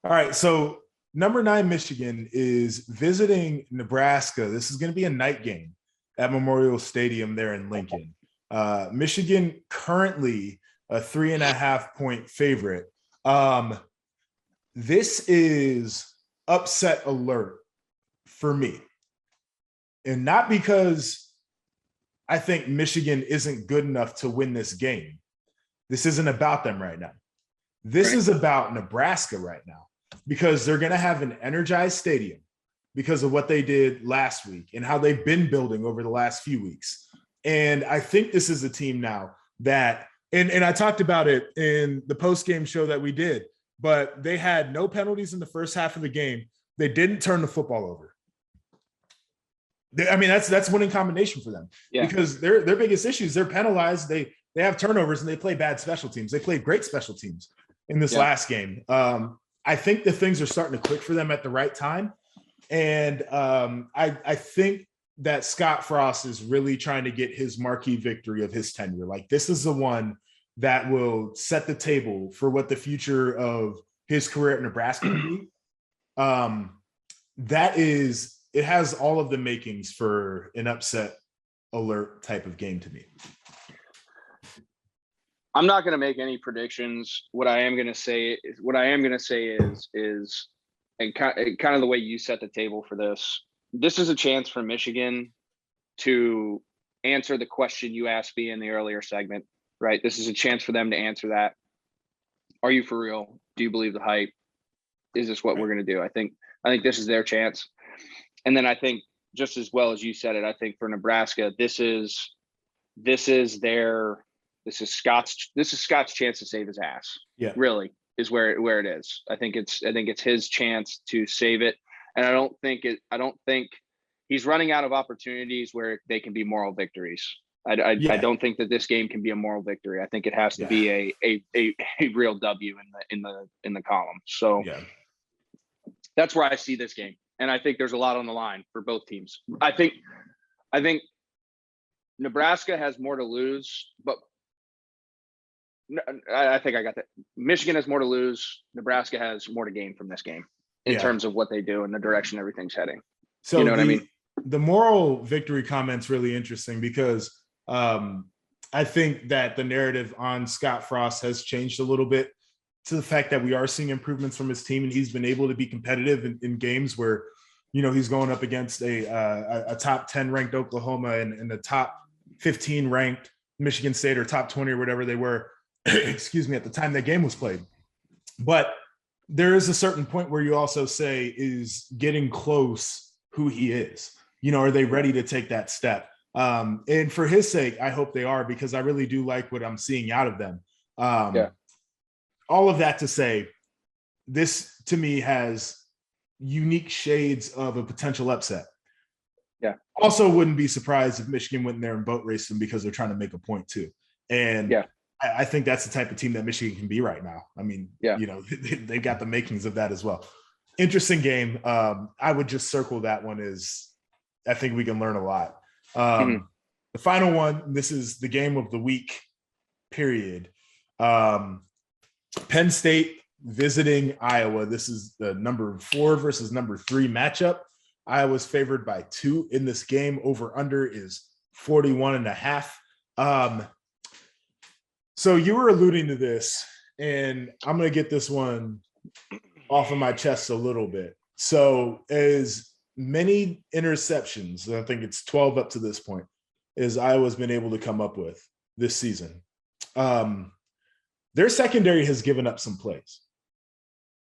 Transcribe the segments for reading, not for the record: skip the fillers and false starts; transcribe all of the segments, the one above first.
All right, so number 9 Michigan is visiting Nebraska. This is going to be a night game at Memorial Stadium there in Lincoln. Michigan currently a 3.5-point favorite. This is upset alert for me, and not because I think Michigan isn't good enough to win this game. This isn't about them right now. This is about Nebraska right now, because they're going to have an energized stadium because of what they did last week and how they've been building over the last few weeks. And I think this is a team now that, and I talked about it in the post-game show that we did, but they had no penalties in the first half of the game. They didn't turn the football over. I mean, that's winning combination for them, because their biggest issues, they're penalized. They have turnovers and they play bad special teams. They played great special teams in this last game. I think the things are starting to click for them at the right time. And I think that Scott Frost is really trying to get his marquee victory of his tenure. Like, this is the one that will set the table for what the future of his career at Nebraska will be. It has all of the makings for an upset alert type of game to me. I'm not going to make any predictions. What I am going to say is, and kind of the way you set the table for this. This is a chance for Michigan to answer the question you asked me in the earlier segment, right? This is a chance for them to answer that. Are you for real? Do you believe the hype? Is this what we're going to do? I think this is their chance. And then I think, just as well as you said it, I think for Nebraska, this is Scott's chance to save his ass. Yeah, really is where it is. I think it's his chance to save it, and I don't think he's running out of opportunities where they can be moral victories. I don't think that this game can be a moral victory. I think it has to be a real W in the column. So that's where I see this game, and I think there's a lot on the line for both teams. I think Nebraska has more to lose, but I think I got that. Michigan has more to lose. Nebraska has more to gain from this game in terms of what they do and the direction everything's heading. So you know what I mean? The moral victory comment's really interesting, because I think that the narrative on Scott Frost has changed a little bit to the fact that we are seeing improvements from his team, and he's been able to be competitive in games where, he's going up against a top 10 ranked Oklahoma and a top 15 ranked Michigan State, or top 20 or whatever they were, excuse me, at the time that game was played. But there is a certain point where you also say, is getting close who he is? Are they ready to take that step? And for his sake, I hope they are, because I really do like what I'm seeing out of them. All of that to say, this to me has unique shades of a potential upset. Also wouldn't be surprised if Michigan went in there and boat raced them because they're trying to make a point too. And I think that's the type of team that Michigan can be right now. I mean, they've got the makings of that as well. Interesting game. I would just circle that one as, I think we can learn a lot. The final one, this is the game of the week, period. Penn State visiting Iowa. This is the number 4 versus number 3 matchup. Iowa's favored by 2 in this game. Over under is 41.5. So you were alluding to this, and I'm going to get this one off of my chest a little bit. So as many interceptions, I think it's 12 up to this point, as Iowa's been able to come up with this season, their secondary has given up some plays.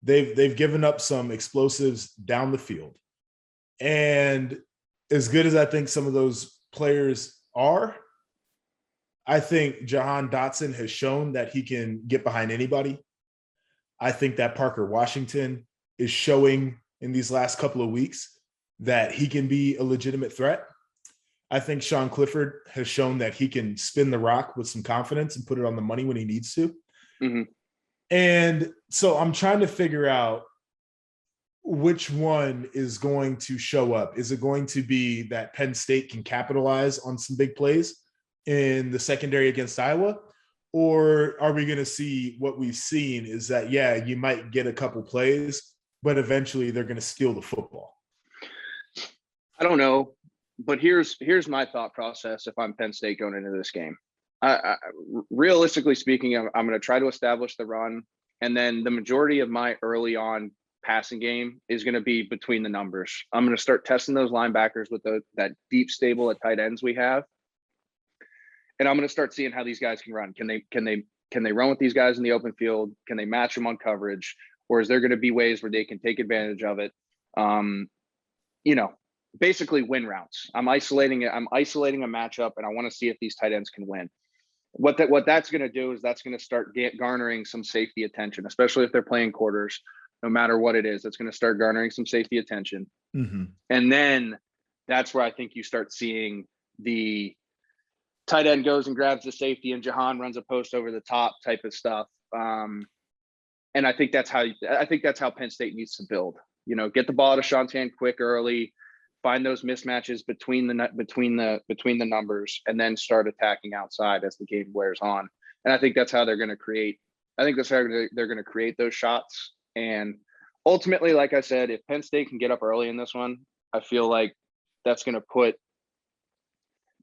They've given up some explosives down the field. And as good as I think some of those players are, I think Jahan Dotson has shown that he can get behind anybody. I think that Parker Washington is showing in these last couple of weeks that he can be a legitimate threat. I think Sean Clifford has shown that he can spin the rock with some confidence and put it on the money when he needs to. And so I'm trying to figure out which one is going to show up. Is it going to be that Penn State can capitalize on some big plays in the secondary against Iowa? Or are we going to see what we've seen is that, yeah, you might get a couple plays, but eventually they're going to steal the football? I don't know, but here's my thought process if I'm Penn State going into this game. Realistically speaking, I'm going to try to establish the run, and then the majority of my early on passing game is going to be between the numbers. I'm going to start testing those linebackers with that deep stable at tight ends we have, and I'm going to start seeing how these guys can run. Can they run with these guys in the open field? Can they match them on coverage, or is there going to be ways where they can take advantage of it? Basically win routes. I'm isolating a matchup, and I want to see if these tight ends can win. What that's going to do is that's going to start garnering some safety attention, especially if they're playing quarters. No matter what it is, that's going to start garnering some safety attention. Mm-hmm. And then that's where I think you start seeing the tight end goes and grabs the safety, and Jahan runs a post over the top type of stuff. And I think that's how Penn State needs to build. Get the ball to Shontan quick early, find those mismatches between the numbers, and then start attacking outside as the game wears on. And I think that's how they're going to create. I think that's how they're going to create those shots. And ultimately, like I said, if Penn State can get up early in this one, I feel like that's going to put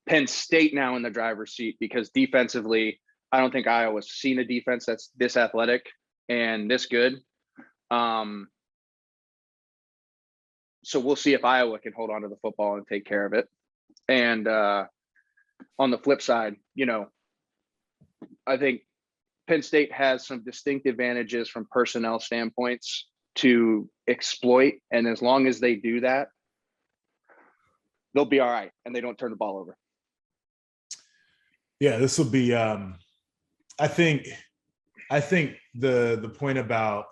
Penn State now in the driver's seat, because defensively, I don't think Iowa's seen a defense that's this athletic and this good. So we'll see if Iowa can hold on to the football and take care of it. And on the flip side, I think Penn State has some distinct advantages from personnel standpoints to exploit. And as long as they do that, they'll be all right and they don't turn the ball over. Yeah, this will be I think the point about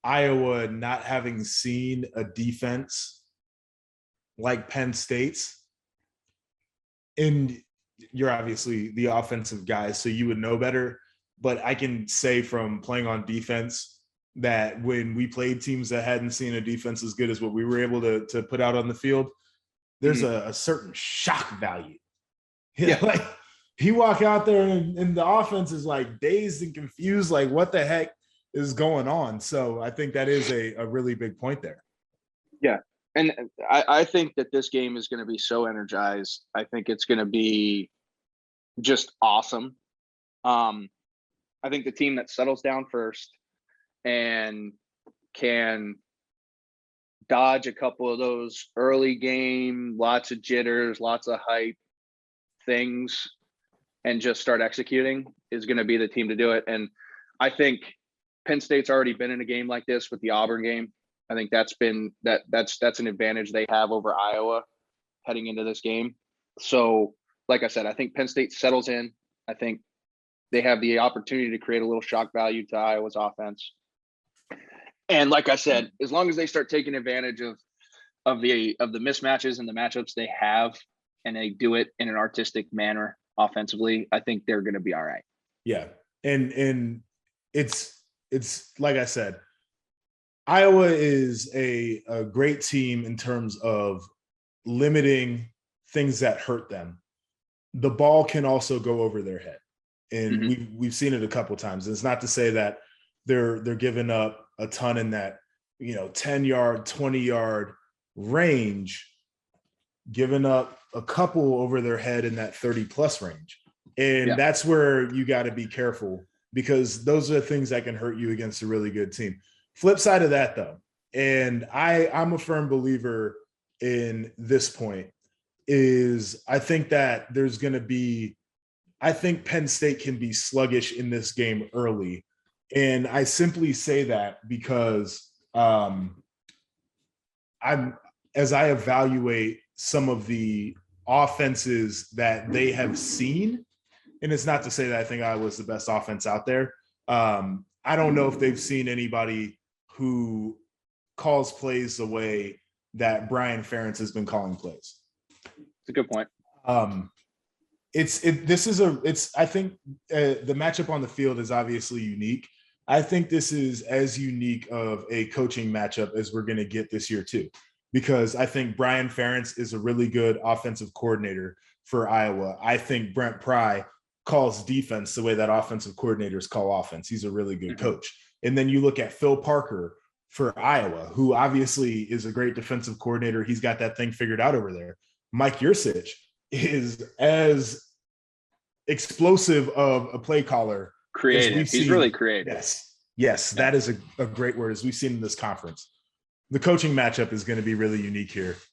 Iowa not having seen a defense like Penn State's, and you're obviously the offensive guy, so you would know better, but I can say from playing on defense that when we played teams that hadn't seen a defense as good as what we were able to put out on the field, there's a certain shock value. Yeah. Like, you walk out there and the offense is like dazed and confused, like what the heck is going on? So I think that is a really big point there. Yeah. And I think that this game is going to be so energized. I think it's going to be just awesome. I think the team that settles down first and can dodge a couple of those early game, lots of jitters, lots of hype things, and just start executing is going to be the team to do it. And I think Penn State's already been in a game like this with the Auburn game. I think that's an advantage they have over Iowa heading into this game. So, like I said, I think Penn State settles in. I think they have the opportunity to create a little shock value to Iowa's offense. And like I said, as long as they start taking advantage of the mismatches and the matchups they have, and they do it in an artistic manner offensively, I think they're going to be all right. Yeah. And it's like I said, Iowa is a great team in terms of limiting things that hurt them. The ball can also go over their head. And we've seen it a couple times. And it's not to say that they're giving up a ton in that, 10-yard, 20-yard range, giving up a couple over their head in that 30-plus range. And that's where you got to be careful, because those are the things that can hurt you against a really good team. Flip side of that, though, and I'm a firm believer in this point, is I think that there's going to be – I think Penn State can be sluggish in this game early. And I simply say that because as I evaluate some of the offenses that they have seen, and it's not to say that I think Iowa's the best offense out there. I don't know if they've seen anybody who calls plays the way that Brian Ferentz has been calling plays. It's a good point. I think the matchup on the field is obviously unique. I think this is as unique of a coaching matchup as we're going to get this year too, because I think Brian Ferentz is a really good offensive coordinator for Iowa. I think Brent Pry calls defense the way that offensive coordinators call offense. He's a really good Mm-hmm. coach. And then you look at Phil Parker for Iowa, who obviously is a great defensive coordinator. He's got that thing figured out over there. Mike Yurcich is as explosive of a play caller. Creative. He's really creative. Yes. Yes. That is a great word, as we've seen in this conference. The coaching matchup is going to be really unique here.